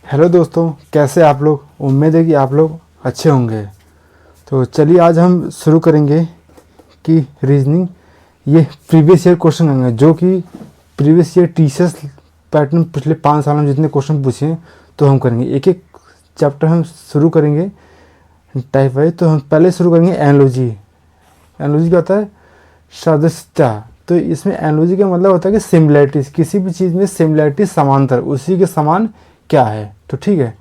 Hello दोस्तों, कैसे आप लोग। उम्मीद है कि आप लोग अच्छे होंगे। तो चलिए आज हम शुरू करेंगे कि रीजनिंग ये प्रीवियस ईयर क्वेश्चन होंगे, जो कि प्रीवियस ईयर टीचर्स पैटर्न पिछले 5 साल में जितने क्वेश्चन पूछे हैं तो हम करेंगे। एक एक चैप्टर हम शुरू करेंगे टाइप वाइज। तो हम पहले शुरू करेंगे एनालॉजी। एनालॉजी क्या होता है? सदस्यता। तो इसमें एनालॉजी का मतलब होता है कि सिमिलैरिटीज, किसी भी चीज़ में सिमिलैरिटी समांतर, उसी के समान क्या है। तो ठीक है,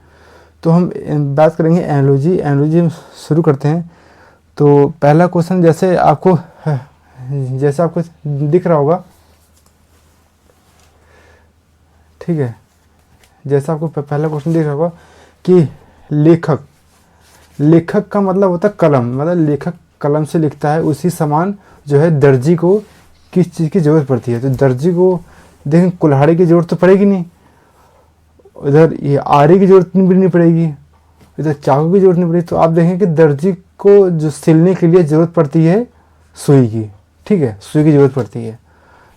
तो हम बात करेंगे एनालॉजी। एनालॉजी हम शुरू करते हैं। तो पहला क्वेश्चन जैसे आपको दिख रहा होगा, ठीक है, जैसा आपको पहला क्वेश्चन दिख रहा होगा कि लेखक का मतलब होता है कलम, मतलब लेखक कलम से लिखता है, उसी समान जो है दर्जी को किस चीज़ की ज़रूरत पड़ती है। तो दर्जी को देखें, कुल्हाड़ी की ज़रूरत तो पड़ेगी नहीं, उधर ये आरी की ज़रूरत भी नहीं पड़ेगी, इधर चाकू की ज़रूरत नहीं पड़ेगी। तो आप देखें कि दर्जी को जो सिलने के लिए ज़रूरत पड़ती है सुई की, ठीक है, सुई की ज़रूरत पड़ती है।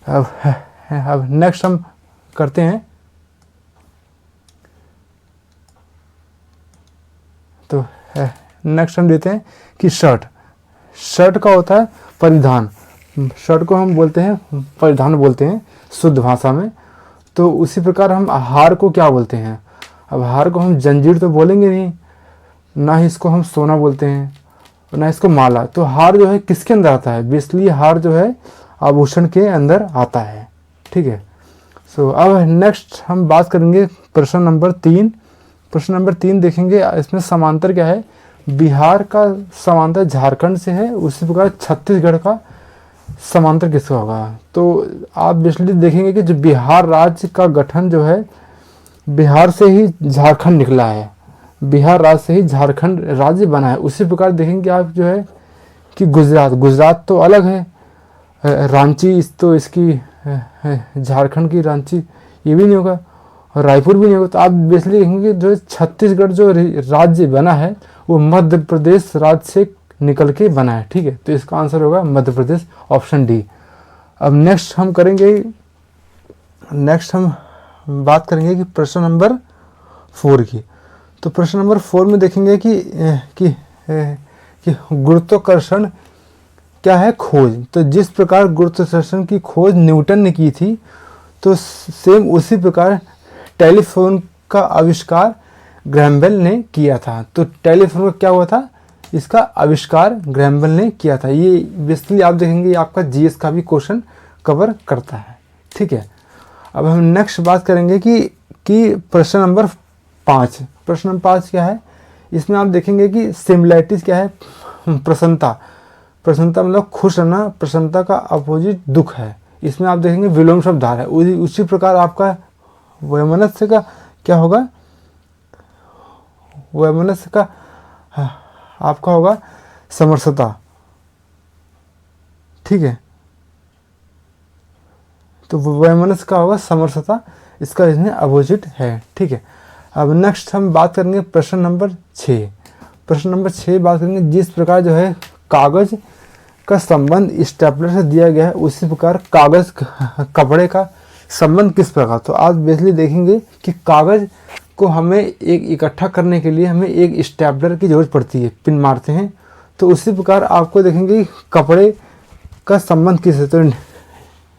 अब नेक्स्ट हम करते हैं। तो नेक्स्ट हम देते हैं कि शर्ट का होता है परिधान। शर्ट को हम बोलते हैं परिधान बोलते हैं शुद्ध भाषा में। तो उसी प्रकार हम हार को क्या बोलते हैं? अब हार को हम जंजीर तो बोलेंगे नहीं, ना ही इसको हम सोना बोलते हैं, और ना इसको माला। तो हार जो है किसके अंदर आता है? बेसिकली हार जो है आभूषण के अंदर आता है, ठीक है। सो अब नेक्स्ट हम बात करेंगे प्रश्न नंबर 3। प्रश्न नंबर 3 देखेंगे, इसमें समांतर क्या है? बिहार का समांतर झारखंड से है, उसी प्रकार छत्तीसगढ़ का समांतर किसका होगा? तो आप बेसिकली देखेंगे कि जो बिहार राज्य का गठन जो है, बिहार से ही झारखंड निकला है, बिहार राज्य से ही झारखंड राज्य बना है। उसी प्रकार देखेंगे आप जो है कि गुजरात तो अलग है, रांची तो इसकी झारखंड की रांची ये भी नहीं होगा, और रायपुर भी नहीं होगा। तो आप बेसिकली देखेंगे जो छत्तीसगढ़ जो राज्य बना है वो मध्य प्रदेश राज्य से निकल के बना है, ठीक है। तो इसका आंसर होगा मध्य प्रदेश, ऑप्शन डी। अब नेक्स्ट हम बात करेंगे कि प्रश्न नंबर 4 की। तो प्रश्न नंबर 4 में देखेंगे कि गुरुत्वाकर्षण क्या है? खोज। तो जिस प्रकार गुरुत्वाकर्षण की खोज न्यूटन ने की थी, तो सेम उसी प्रकार टेलीफोन का आविष्कार ग्रैहम बेल ने किया था। तो टेलीफोन का क्या हुआ था? इसका आविष्कार ग्रैहम बेल ने किया था। ये बेसिकली आप देखेंगे आपका जीएस का भी क्वेश्चन कवर करता है, ठीक है। अब हम नेक्स्ट बात करेंगे कि प्रश्न नंबर 5। प्रश्न नंबर 5 क्या है? इसमें आप देखेंगे कि सिमिलैरिटीज क्या है? प्रसन्नता मतलब खुश रहना, प्रसन्नता का अपोजिट दुख है। इसमें आप देखेंगे विलोम शब्दधार है। उसी प्रकार आपका वैमनस्य का क्या होगा? वैमनस्य का आपका होगा समरसता, ठीक है। तो वैमनस्य का होगा समरसता, इसका इसमें अपोजिट है, ठीक है। अब नेक्स्ट हम बात करेंगे प्रश्न नंबर 6। प्रश्न नंबर 6 बात करेंगे, जिस प्रकार जो है कागज का संबंध स्टेपलर से दिया गया है, उसी प्रकार कागज कपड़े का संबंध किस प्रकार? तो आप बेसिकली देखेंगे कि कागज को हमें एक इकट्ठा करने के लिए हमें एक स्टेपलर की जरूरत पड़ती है, पिन मारते हैं। तो उसी प्रकार आपको देखेंगे कपड़े का संबंध किस है? तो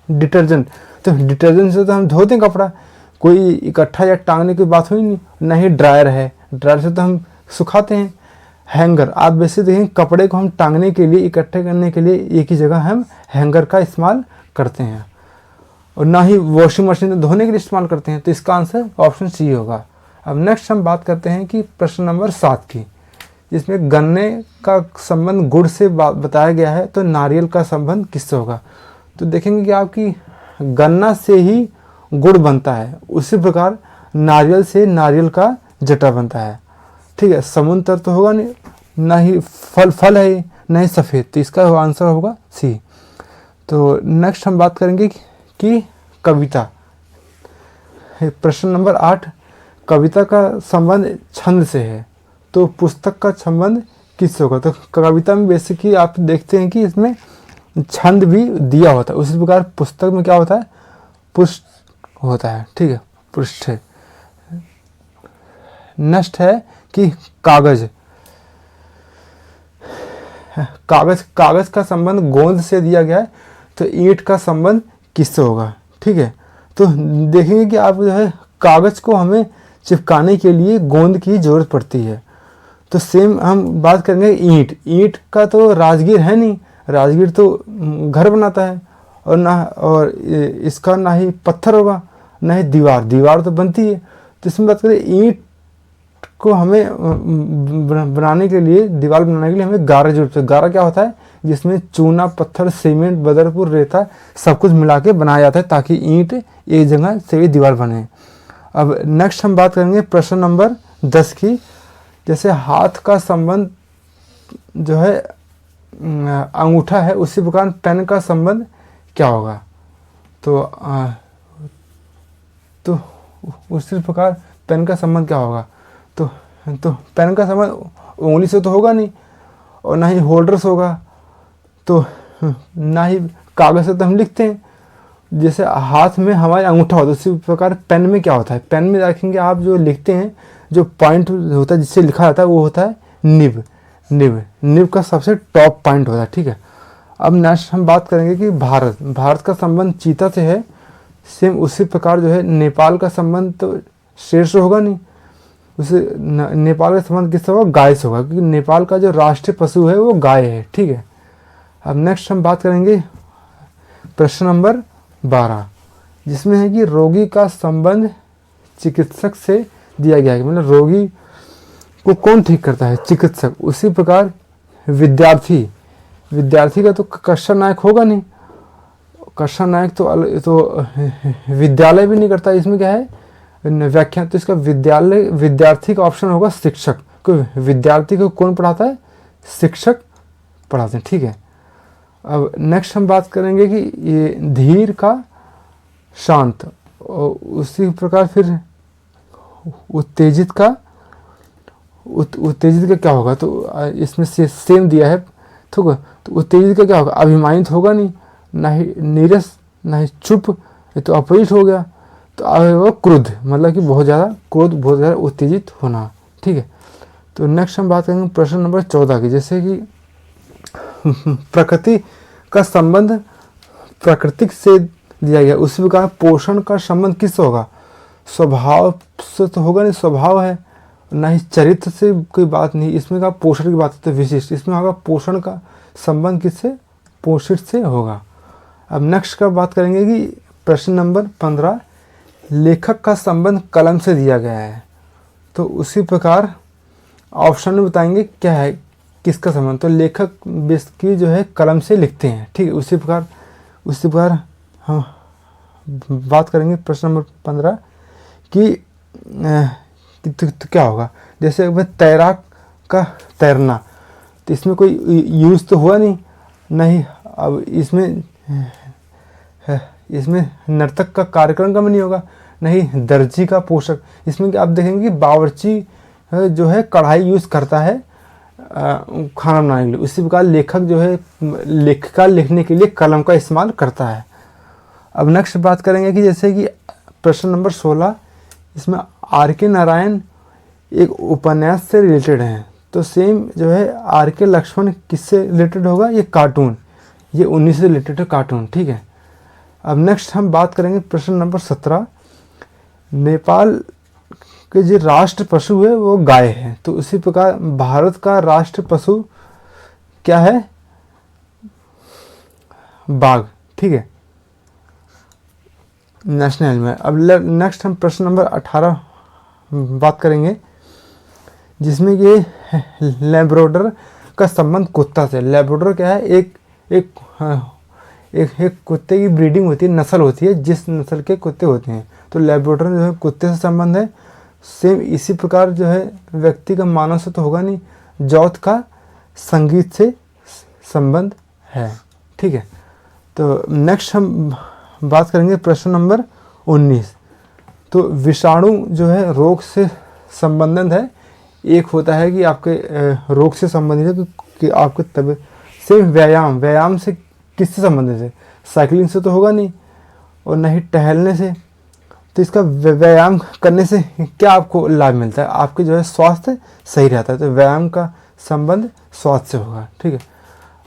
डिटर्जेंट। तो डिटर्जेंट से तो हम धोते हैं कपड़ा, कोई इकट्ठा या टांगने की बात हुई नहीं। ना ही ड्रायर है, ड्रायर से तो हम सुखाते हैं। हैंगर, आप वैसे देखें कपड़े को हम टांगने के लिए, इकट्ठे करने के लिए एक ही जगह हम हैंगर का इस्तेमाल करते हैं, और ना ही वॉशिंग मशीन धोने के लिए इस्तेमाल करते हैं। तो इसका आंसर ऑप्शन सी होगा। अब नेक्स्ट हम बात करते हैं कि प्रश्न नंबर 7 की, जिसमें गन्ने का संबंध गुड़ से बताया गया है, तो नारियल का संबंध किससे होगा? तो देखेंगे कि आपकी गन्ना से ही गुड़ बनता है, उसी प्रकार नारियल से नारियल का जटा बनता है, ठीक है। समुद्र तो होगा नहीं, ना ही फल है, ना ही सफ़ेद। तो इसका आंसर होगा सी। तो नेक्स्ट हम बात करेंगे कि कविता। प्रश्न नंबर 8, कविता का संबंध छंद से है, तो पुस्तक का संबंध किससे होगा? तो कविता में बेसिकली आप देखते हैं कि इसमें छंद भी दिया होता है, उसी प्रकार पुस्तक में क्या होता है? पुष्ट होता है, ठीक है, पृष्ठ। नेक्स्ट है कि कागज कागज का संबंध गोंद से दिया गया है, तो ईंट का संबंध किससे होगा। ठीक है, तो देखेंगे कि आप जो है कागज को हमें चिपकाने के लिए गोंद की जरूरत पड़ती है। तो सेम हम बात करेंगे ईंट का तो राजगीर है नहीं, राजगीर तो घर बनाता है, और इसका ना ही पत्थर होगा ना ही दीवार तो बनती है। तो इसमें बात करें ईंट को हमें बनाने के लिए, दीवार बनाने के लिए हमें गारा जरूरत है। गारा क्या होता है, जिसमें चूना, पत्थर, सीमेंट, बदरपुर, रेता सब कुछ मिला के बनाया जाता है ताकि ईंट एक जगह से भी दीवार बने। अब नेक्स्ट हम बात करेंगे प्रश्न नंबर 10 की। जैसे हाथ का संबंध जो है अंगूठा है, उसी प्रकार पेन का संबंध क्या होगा। तो उसी प्रकार पेन का संबंध क्या होगा। तो पेन का संबंध उंगली से तो होगा नहीं, और ना ही होल्डर से होगा, तो ना ही कागज से तो हम लिखते हैं। जैसे हाथ में हमारे अंगूठा होता है, उसी प्रकार पेन में क्या होता है, पेन में देखेंगे आप जो लिखते हैं, जो पॉइंट होता है जिससे लिखा जाता है वो होता है निब का सबसे टॉप पॉइंट होता है। ठीक है, अब नेक्स्ट हम बात करेंगे कि भारत का संबंध चीता से है। सेम उसी प्रकार जो है नेपाल का संबंध तो शेर से होगा नहीं, उसे नेपाल का संबंध किससे होगा, गाय से होगा, क्योंकि नेपाल का जो राष्ट्रीय पशु है वो गाय है। ठीक है, अब नेक्स्ट हम बात करेंगे प्रश्न नंबर 12, जिसमें है कि रोगी का संबंध चिकित्सक से दिया गया है। मतलब रोगी को कौन ठीक करता है, चिकित्सक। उसी प्रकार विद्यार्थी का तो कक्षा नायक होगा नहीं, कक्षा नायक तो विद्यालय भी नहीं करता। इसमें क्या है, व्याख्या, तो इसका विद्यार्थी का ऑप्शन होगा शिक्षक। क्योंकि विद्यार्थी को कौन पढ़ाता है, शिक्षक पढ़ाते हैं। ठीक है, अब नेक्स्ट हम बात करेंगे कि ये धीर का शांत, और उसी प्रकार फिर उत्तेजित का क्या होगा। तो इसमें से सेम दिया है, ठीक है। तो उत्तेजित का क्या होगा, अभिमानित होगा नहीं, ना ही नीरस, ना ही चुप, ये तो अपोजिट हो गया। तो वो क्रोध, मतलब कि बहुत ज़्यादा उत्तेजित होना। ठीक है, तो नेक्स्ट हम बात करेंगे प्रश्न नंबर 14 की। जैसे कि प्रकृति का संबंध प्राकृतिक से दिया गया, उसी प्रकार पोषण का संबंध किससे होगा, स्वभाव से तो होगा नहीं, स्वभाव है, ना ही चरित्र से कोई बात नहीं। इसमें का पोषण की बात होती है विशिष्ट, इसमें होगा पोषण का संबंध किससे, पोषित से होगा। अब नेक्स्ट का बात करेंगे कि प्रश्न नंबर 15, लेखक का संबंध कलम से दिया गया है। तो उसी प्रकार ऑप्शन में बताएंगे क्या है, किसका संबंध। तो लेखक बेसिकली जो है कलम से लिखते हैं। ठीक है, उसी प्रकार हम बात करेंगे प्रश्न नंबर 15 कि तो क्या होगा। जैसे तैराक का तैरना, तो इसमें कोई यूज तो हुआ नहीं। अब इसमें नर्तक का कार्यक्रम का भी नहीं होगा, नहीं दर्जी का पोषक। इसमें कि आप देखेंगे कि बावर्ची जो है कढ़ाई यूज़ करता है खाना बनाने के लिए, उसी प्रकार लेखक जो है लेखिका लिखने के लिए कलम का इस्तेमाल करता है। अब नेक्स्ट बात करेंगे कि जैसे कि प्रश्न नंबर 16, इसमें आर के नारायण एक उपन्यास से रिलेटेड हैं। तो सेम जो है आर के लक्ष्मण किससे रिलेटेड होगा, ये कार्टून, ये 19 से रिलेटेड है कार्टून। ठीक है, अब नेक्स्ट हम बात करेंगे प्रश्न नंबर 17, नेपाल के जो राष्ट्र पशु है वो गाय है। तो उसी प्रकार भारत का राष्ट्र पशु क्या है, बाघ। ठीक है, नेशनल में। अब नेक्स्ट हम प्रश्न नंबर 18 बात करेंगे, जिसमें ये लैब्राडोर का संबंध कुत्ता से। लैब्राडोर क्या है, एक कुत्ते की ब्रीडिंग होती है, नस्ल होती है, जिस नस्ल के कुत्ते होते हैं। तो लैब्राडोर जो है कुत्ते से संबंध है। सेम इसी प्रकार जो है व्यक्ति का मानव से तो होगा नहीं, जौत का संगीत से संबंध है। ठीक है, तो नेक्स्ट हम बात करेंगे प्रश्न नंबर 19। तो विषाणु जो है रोग से संबंधित है। एक होता है कि आपके रोग से संबंधित है, कि आपके तबियत से। व्यायाम से किससे संबंधित है, साइकिलिंग से तो होगा नहीं, और न ही टहलने से। तो इसका व्यायाम करने से क्या आपको लाभ मिलता है, आपके जो है स्वास्थ्य सही रहता है। तो व्यायाम का संबंध स्वास्थ्य से होगा, ठीक है।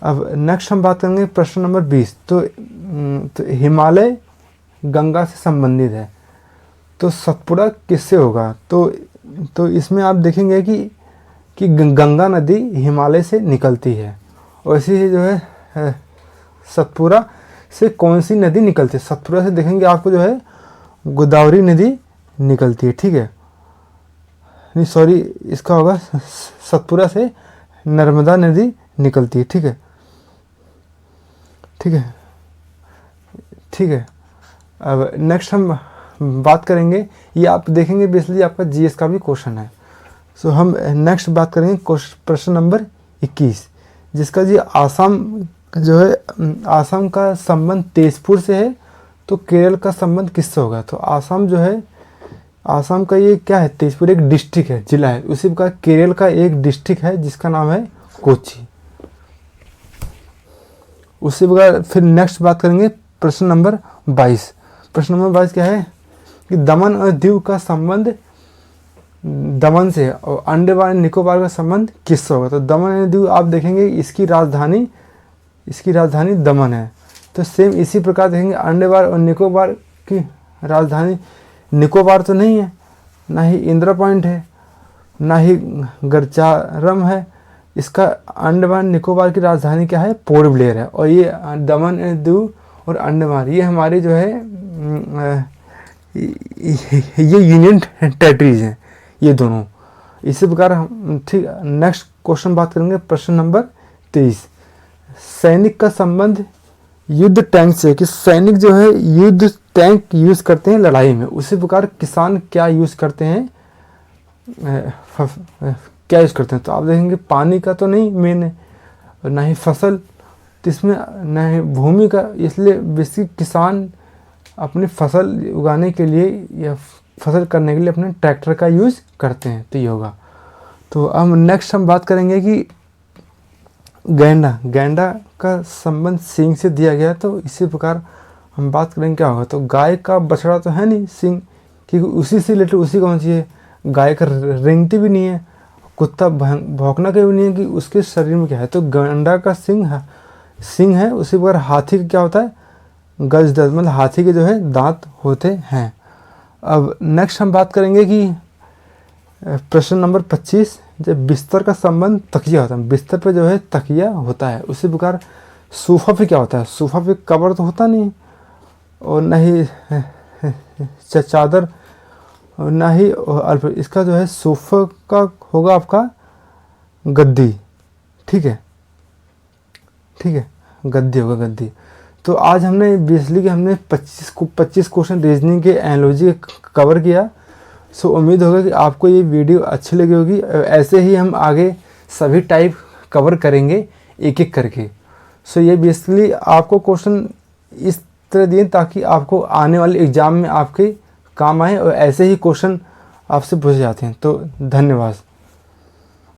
अब नेक्स्ट हम बात करेंगे प्रश्न नंबर 20। तो हिमालय गंगा से संबंधित है, तो सतपुड़ा किससे होगा। तो इसमें आप देखेंगे कि गंगा नदी हिमालय से निकलती है, और इसी से जो है सतपुड़ा से कौन सी नदी निकलती है। सतपुड़ा से देखेंगे आपको जो है गोदावरी नदी निकलती है, ठीक है। नहीं सॉरी, इसका होगा सतपुड़ा से नर्मदा नदी निकलती है, ठीक है, ठीक है, ठीक है। अब नेक्स्ट हम बात करेंगे, ये आप देखेंगे बेसिकली आपका जीएस का भी क्वेश्चन है। सो हम नेक्स्ट बात करेंगे प्रश्न नंबर 21, जिसका जी आसाम जो है, आसाम का संबंध तेजपुर से है, तो केरल का संबंध किससे होगा। तो आसाम जो है, आसाम का ये क्या है, तेजपुर एक डिस्ट्रिक्ट है, जिला है। उसी प्रकार केरल का एक डिस्ट्रिक्ट है जिसका नाम है कोच्चि। उसी प्रकार फिर नेक्स्ट बात करेंगे प्रश्न नंबर 22। प्रश्न नंबर 22 क्या है कि दमन और दीव का संबंध दमन से, और अंडमान निकोबार का संबंध किससे होगा। तो दमन और दीव आप देखेंगे इसकी राजधानी दमन है। तो सेम इसी प्रकार देखेंगे अंडमान और निकोबार की राजधानी, निकोबार तो नहीं है, ना ही इंदिरा पॉइंट है, ना ही गर्चारम है। इसका अंडमान निकोबार की राजधानी क्या है, पोर्ट ब्लेयर है। और ये दमन एंड दीव और अंडमान ये हमारी जो है ये यूनियन टेरिटरीज हैं ये दोनों। इसी प्रकार हम ठीक नेक्स्ट क्वेश्चन बात करेंगे प्रश्न नंबर 23। सैनिक का संबंध युद्ध टैंक से, कि सैनिक जो है युद्ध टैंक यूज़ करते हैं लड़ाई में। उसी प्रकार किसान क्या यूज़ करते हैं, क्या यूज़ करते हैं। तो आप देखेंगे पानी का तो नहीं मेन है, और ना ही फसल, तो इसमें ना ही भूमि का। इसलिए बेसिक किसान अपनी फसल उगाने के लिए या फसल करने के लिए अपने ट्रैक्टर का यूज़ करते हैं, तो ये होगा। तो अब नेक्स्ट हम बात करेंगे कि गैंडा का संबंध सींग से दिया गया। तो इसी प्रकार हम बात करेंगे क्या होगा। तो गाय का बछड़ा तो है नहीं सींग, क्योंकि उसी से रिलेटेड उसी कौन सी है, गाय का रेंगती भी नहीं है, कुत्ता भौंकना का भी नहीं है कि उसके शरीर में क्या है। तो गैंडा का सिंग है। उसी प्रकार हाथी का क्या होता है, गजदंत, मतलब हाथी के जो है दांत होते हैं। अब नेक्स्ट हम बात करेंगे कि प्रश्न नंबर 25, जब बिस्तर का संबंध तकिया होता है, बिस्तर पे जो है तकिया होता है। उसी प्रकार सोफा पे क्या होता है, सोफा पे कवर तो होता नहीं, और न ही चादर, और ना ही इसका जो है सोफा का होगा आपका गद्दी, ठीक है, ठीक है, गद्दी होगा, गद्दी। तो आज हमने बेसिकली कि हमने 25 क्वेश्चन रीजनिंग के एनालॉजी कवर किया। सो उम्मीद होगा कि आपको ये वीडियो अच्छी लगी होगी। ऐसे ही हम आगे सभी टाइप कवर करेंगे एक एक करके। सो ये बेसिकली आपको क्वेश्चन इस तरह दिए ताकि आपको आने वाले एग्ज़ाम में आपके काम आए, और ऐसे ही क्वेश्चन आपसे पूछे जाते हैं। तो धन्यवाद।